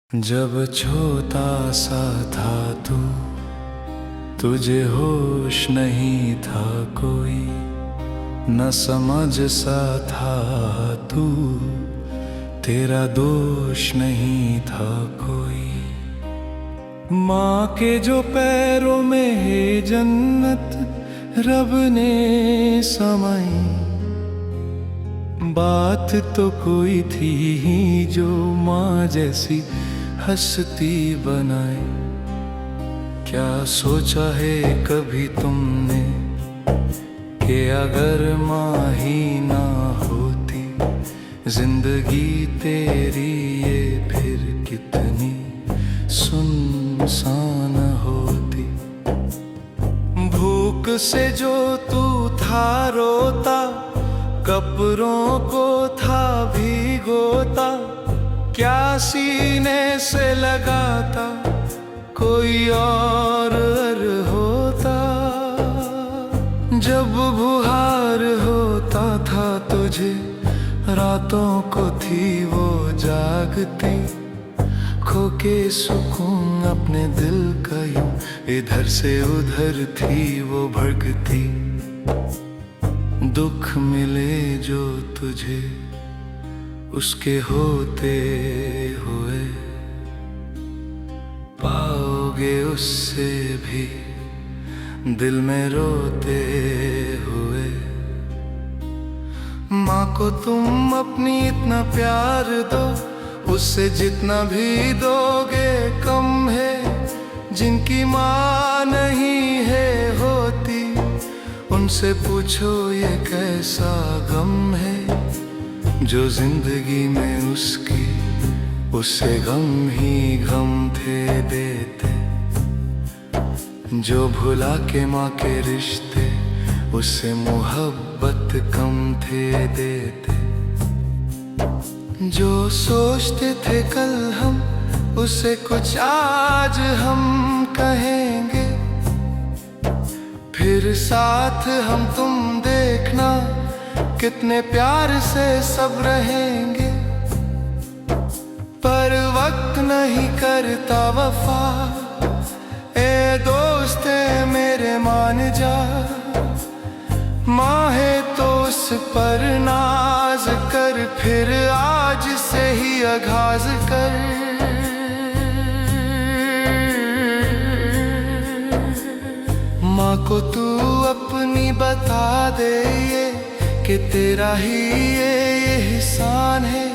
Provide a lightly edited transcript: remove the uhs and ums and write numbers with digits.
जब छोटा सा था तू, तुझे होश नहीं था कोई, न समझ सा था तू, तेरा दोष नहीं था कोई। माँ के जो पैरों में है जन्नत रब ने समाई, बात तो कोई थी ही जो माँ जैसी हंसती बनाए। क्या सोचा है कभी तुमने कि अगर माँ ही ना होती जिंदगी तेरी ये फिर कितनी सुनसान होती। भूख से जो तू था रोता, कपड़ों को था भिगोता, क्या सीने से लगाता कोई और होता। जब बुहार होता था तुझे, रातों को थी वो जागती, खो के सुकून अपने दिल का यूं इधर से उधर थी वो भड़कती। दुख मिले जो तुझे उसके होते हुए, पाओगे उससे भी दिल में रोते हुए। माँ को तुम अपनी इतना प्यार दो, उससे जितना भी दोगे कम है। जिनकी माँ नहीं है होती, उनसे पूछो ये कैसा गम है। जो जिंदगी में उसकी, उससे गम ही गम थे देते। जो भुला के माँ के रिश्ते, उससे मोहब्बत कम थे देते। जो सोचते थे कल हम, उससे कुछ आज हम कहेंगे। फिर साथ हम तुम देखना, कितने प्यार से सब रहेंगे। पर वक्त नहीं करता वफा, ए दोस्त मेरे मान जा। माँ है तो उस पर नाज कर, फिर आज से ही आगाज कर। माँ को तू अपनी बता दे ये, कि तेरा ही ये एहसान है।